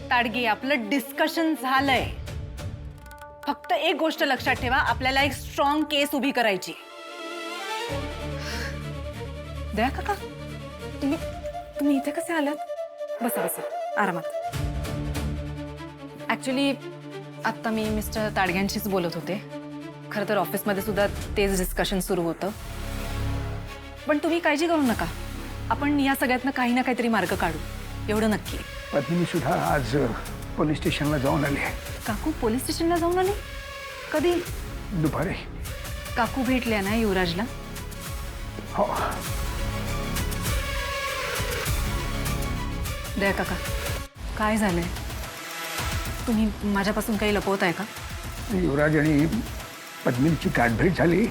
ताडगी, आपलं डिस्कशन झालंय. फक्त एक गोष्ट लक्षात ठेवा, आपल्याला एक स्ट्रॉंग केस उभी करायची. दया काका, तुम्ही इथे कसे आलात? बसा बसा आरामात. ऍक्च्युली आत्ता मी मिस्टर ताडग्यांशीच बोलत होते. खरं तर ऑफिसमध्ये सुद्धा तेच डिस्कशन सुरू होतं. पण तुम्ही काळजी करू नका, आपण या सगळ्यातनं काही ना काहीतरी मार्ग काढू, एवढं नक्की. पत्नी सुद्धा आज पोलीस स्टेशनला जाऊन आली आहे. काकू पोलीस स्टेशनला जाऊन आली? कधी? दुपारी. काकू भेटल्या ना युवराजला? हो. दया काका, काय झालंय? तुम्ही माझ्यापासून काही लपवत आहे का? युवराज आणि पद्मिनीची गाठभेट झाली.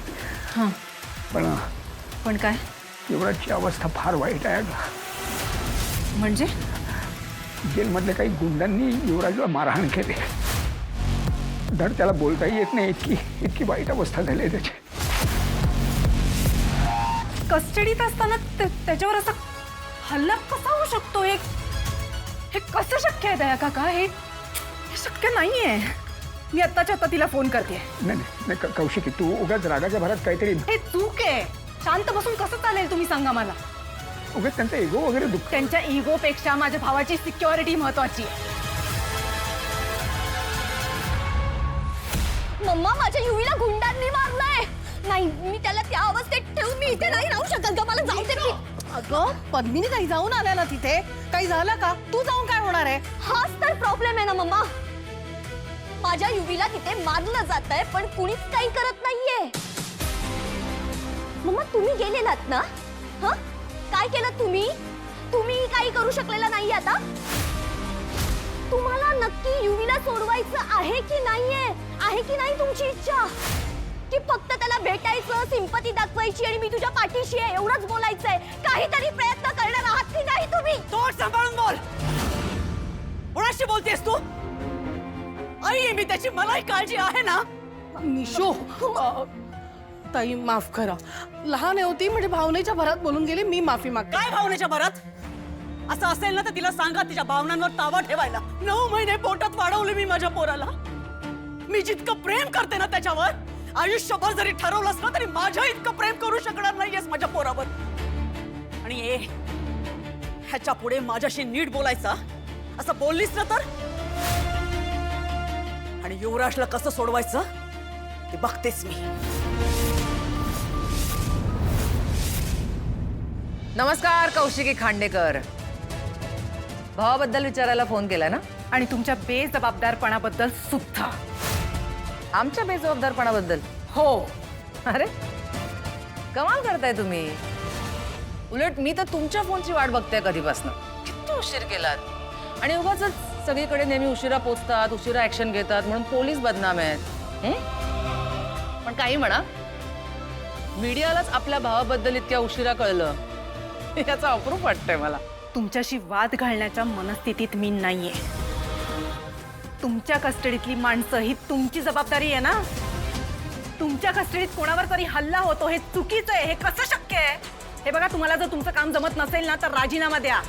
हां. पण काय? युवराजची अवस्था फार वाईट आहे. म्हणजे? जेलमधल्या काही गुंडांनी युवराजला मारहाण केली. धड त्याला बोलता येत नाही, इतकी वाईट अवस्था झाली आहे त्याची. कस्टडीत असताना त्याच्यावर असा हल्ला कसा होऊ शकतो? हे कसं शक्य आहे दया काका? हे शक्य नाहीये. मी आत्ताच्या आत्ता तिला फोन करते. नाही कौशिकी, तू उगाच रागाच्या भरात काहीतरी. हे चूक आहे. शांत बसून कसं चालेल? तुम्ही सांगा मला. उगाच त्यांचा इगो वगैरे दुःख. त्यांच्या इगोपेक्षा माझ्या भावाची सिक्युरिटी महत्वाची आहे. मम्मा, माझ्या युवीला गुंडांनी मारलंय. नाही, मी त्याला त्या अवस्थेत ठेवून मी इथे नाही राहू शकत ग. मला जाऊ दे. अगं पद्मिनी काही जाऊन आल्या ना तिथे? काही झालं का? तू जाऊन काय होणार आहे? हाच तर प्रॉब्लेम आहे ना मम्मा. माझ्या युवीला तिथे मारलं जातंय पण कुणीच काही करत नाहीये. मम्मा, तुम्ही गेलेलात ना? हं? काय केलं तुम्ही? तुम्ही काही करू शकलेला नाही आता? तुम्हाला नक्की युवीला सोडवायचं आहे की नाहीये? आहे की नाही तुमची इच्छा? की फक्त त्याला भेटायचं, सिंपती दाखवायची आणि मी तुझ्या पाठीशी आहे एवढंच बोलायचंय? काहीतरी प्रयत्न करणार आहात की नाही तुम्ही? तोड सांभाळून बोल. कोणाशी बोलतेस तू? आई आहे मी त्याची, मलाही काळजी आहे ना. निशो, ताई माफ करा. लहान होती म्हणजे भावनेच्या भरात बोलून गेली. मी माफी मागते. काय भावनेच्या भरात? असं असेल ना तर तिला सांगा तिच्या भावनांवर ताबा ठेवायला. 9 महिने पोटात वाढवले मी माझ्या पोराला. मी जितकं प्रेम करते ना त्याच्यावर, आयुष्यभर जरी ठरवलंस ना तरी माझ्या इतकं प्रेम करू शकणार नाहीयेस माझ्या पोरावर. आणि ह्याच्या पुढे माझ्याशी नीट बोलायचा असं बोललीस ना तर, आणि युवराजला कसं सोडवायचं ते बघतेस मी. नमस्कार, कौशिकी खांडेकर. भावाबद्दल विचारायला फोन केला ना? आणि तुमच्या बेजबाबदारपणाबद्दल सुद्धा. आमच्या बेजबाबदारपणाबद्दल? हो. अरे कमाल करताय तुम्ही. उलट मी तर तुमच्या फोनची वाट बघते कधीपासून. किती उशीर केलात. आणि उगाच सगळीकडे नेहमी उशिरा पोचतात, उशिरा ऍक्शन घेतात म्हणून पोलीस बदनाम आहेत. पण काही म्हणा, मीडियालाच आपल्या भावाबद्दल इतक्या उशिरा कळलं याचं अप्रूप वाटतंय मला. तुमच्याशी वाद घालण्याच्या मनस्थितीत मी नाहीये. तुमच्या कस्टडीतली माणसं ही तुमची जबाबदारी आहे ना. तुमच्या कस्टडीत कोणावर तरी हल्ला होतो हे चुकीचं आहे. हे कसं शक्य आहे? हे बघा, तुम्हाला जर तुमचं काम जमत नसेल ना तर राजीनामा द्या.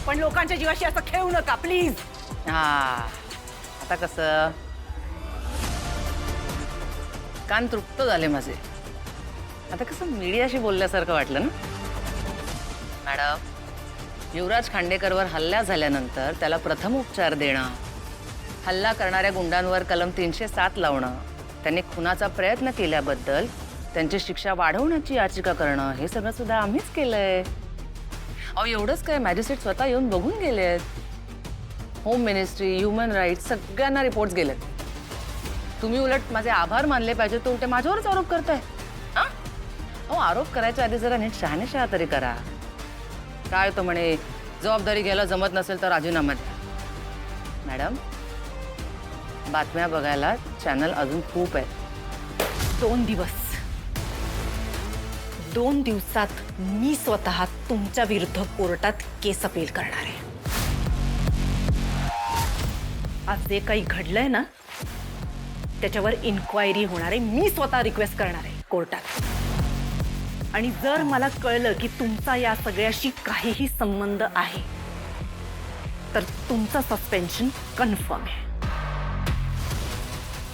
पण लोकांच्या जीवाशी असं खेळू नका प्लीज. हा, आता कसं कान तृप्त झाले माझे. आता कसं मीडियाशी बोलल्यासारखं वाटलं ना. मॅडम, युवराज खांडेकरवर हल्ला झाल्यानंतर त्याला प्रथम उपचार देणं, हल्ला करणाऱ्या गुंडांवर कलम 307 लावणं, त्यांनी खुनाचा प्रयत्न केल्याबद्दल त्यांची शिक्षा वाढवण्याची याचिका करणं, हे सगळं सुद्धा आम्हीच केलंय. अहो एवढंच काय, मॅजिस्ट्रेट स्वतः येऊन बघून गेलेत. होम मिनिस्ट्री, ह्युमन राईट्स सगळ्यांना रिपोर्ट्स गेलेत. तुम्ही उलट माझे आभार मानले पाहिजे, तो उलटे माझ्यावरच आरोप करताय. अहो आरोप करायच्या आधी जरा नीट शहानिशा तरी करा. काय तो म्हणे, जबाबदारी घ्यायला जमत नसेल तर राजीनामा द्या. मॅडम, बातम्या बघायला चॅनल अजून खूप आहे. 2 दिवसात मी स्वतः तुमच्या विरुद्ध कोर्टात केस अपील करणार आहे. आज जे काही घडलंय ना त्याच्यावर इन्क्वायरी होणार आहे. मी स्वतः रिक्वेस्ट करणार आहे कोर्टात. आणि जर मला कळलं की तुमचा या सगळ्याशी काहीही संबंध आहे तर तुमचं सस्पेन्शन कन्फर्म आहे.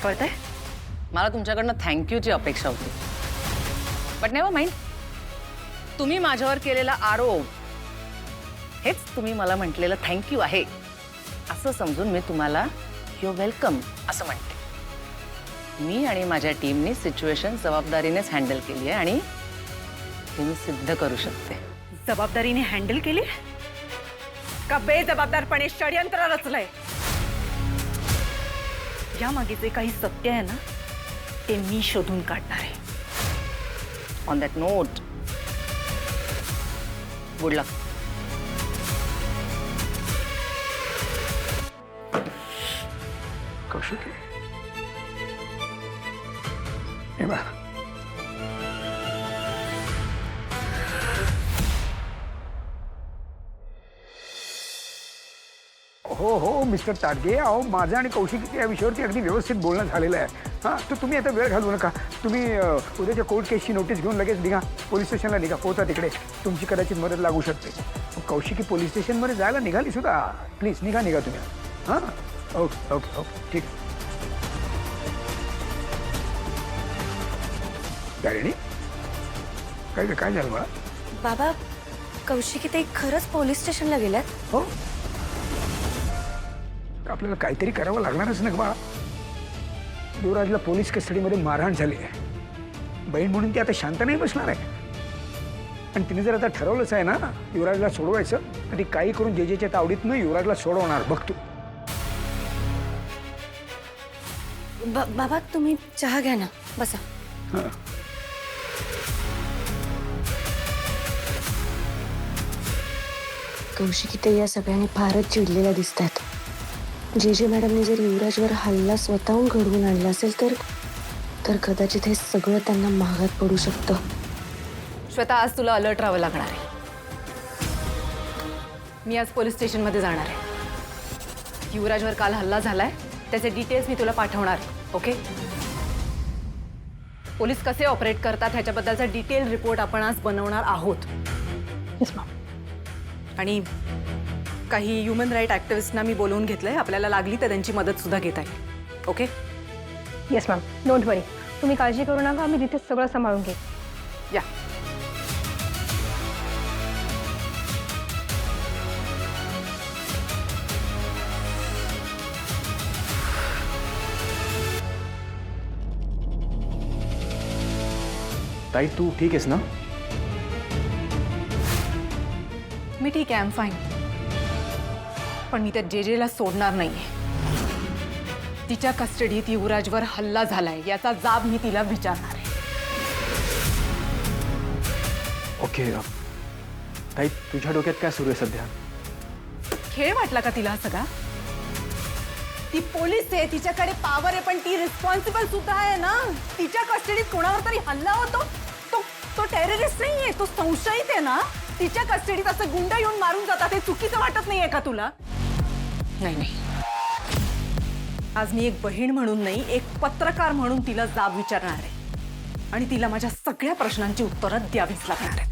कळतंय? मला तुमच्याकडनं थँक्यूची अपेक्षा होती, बट नेव्हर माइंड. तुम्ही माझ्यावर केलेला आरोप हेच तुम्ही मला म्हटलेलं थँक्यू आहे असं समजून मी तुम्हाला यू वेलकम असं म्हणते. मी आणि माझ्या टीमने सिच्युएशन जबाबदारीनेच हँडल केली आहे आणि ते मी सिद्ध करू शकते. जबाबदारीने हँडल केली का बेजबाबदारपणे षडयंत्र रचलंय? यामागे जे काही सत्य आहे ना ते मी शोधून काढणार आहे. ऑन दॅट नोट, गुड लक. कौशिकी, हे बघ, हो मिस्टर ताडगे, अहो माझं आणि कौशिकी या विषयावरती अगदी व्यवस्थित बोलणं झालेलं आहे. हां, तर तुम्ही आता वेळ घालवू नका. तुम्ही उद्याच्या कोर्ट केसची नोटीस घेऊन लगेच निघा, पोलीस स्टेशनला निघा. पोहोचा तिकडे, तुमची कदाचित मदत लागू शकते. कौशिकी पोलीस स्टेशनमध्ये जायला निघाली सुद्धा. प्लीज निघा तुम्ही. हां, ओके ओके ओके, ठीक. तारिणी, काय झालं मला? बाबा, कौशिकी ते खरंच पोलीस स्टेशनला गेल्यात? हो, आपल्याला काहीतरी करावं लागणारच ना बाळा. युवराजला पोलीस कस्टडीमध्ये मारहाण झाली आहे. बहीण म्हणून ती आता शांत नाही बसणार आहे. आणि तिने जर आता ठरवलंच आहे ना युवराजला सोडवायचं, तर ती काही करून जेजेच्या तावडीतनं युवराजला सोडवणार. बघ तू. बाबा, तुम्ही चहा घ्या ना, बसा. हां, कौशिकी ते या सगळ्यांनी फारच चिडलेल्या दिसत आहेत. जे मॅडमने जर युवराजवर हल्ला स्वतःहून घडवून आणला असेल तर कदाचित हे सगळं त्यांना महागात पडू शकतं. श्वेता, आज तुला अलर्ट राहावं लागणार आहे. मी आज पोलीस स्टेशनमध्ये जाणार आहे. युवराजवर काल हल्ला झालाय त्याचे डिटेल्स मी तुला पाठवणार आहे. ओके? पोलीस कसे ऑपरेट करतात ह्याच्याबद्दलचा डिटेल रिपोर्ट आपण आज बनवणार आहोत. आणि काही ह्युमन राईट ॲक्टिव्हिस्टना मी बोलवून घेतलंय. आपल्याला लागली तर त्यांची मदत सुद्धा घेता येईल. ओके? येस मॅम, डोंट वरी. तुम्ही काळजी करू नका, आम्ही तिथे सगळं सांभाळून घेऊ. या. ताई, तू ठीक आहेस ना? मी ठीक आहे, आय एम फाईन. पण मी त्या जेजेला सोडणार नाहीये. तिच्या कस्टडीत युवराजवर हल्ला झालाय याचा जाब मी तिला विचारणार आहे. ओके. ताई, तुझ्या डोक्यात काय सुरू आहे सध्या? खेळ वाटला का तिला सगळा? ती पोलीस आहे, तिच्याकडे पॉवर आहे, पण ती रिस्पॉन्सिबल सुद्धा आहे ना. तिच्या कस्टडीत कोणावर तरी हल्ला होतो. तो टेररिस्ट नाहीये, तो संशयित आहे ना. तिच्या कस्टडीत असं गुंड येऊन मारून जातात, हे चुकीचं वाटत नाहीये का तुला? नाही, आज मी एक बहीण म्हणून नाही, एक पत्रकार म्हणून तिला जाब विचारणार आहे. आणि तिला माझ्या सगळ्या प्रश्नांची उत्तरं द्यावीच लागणार आहेत.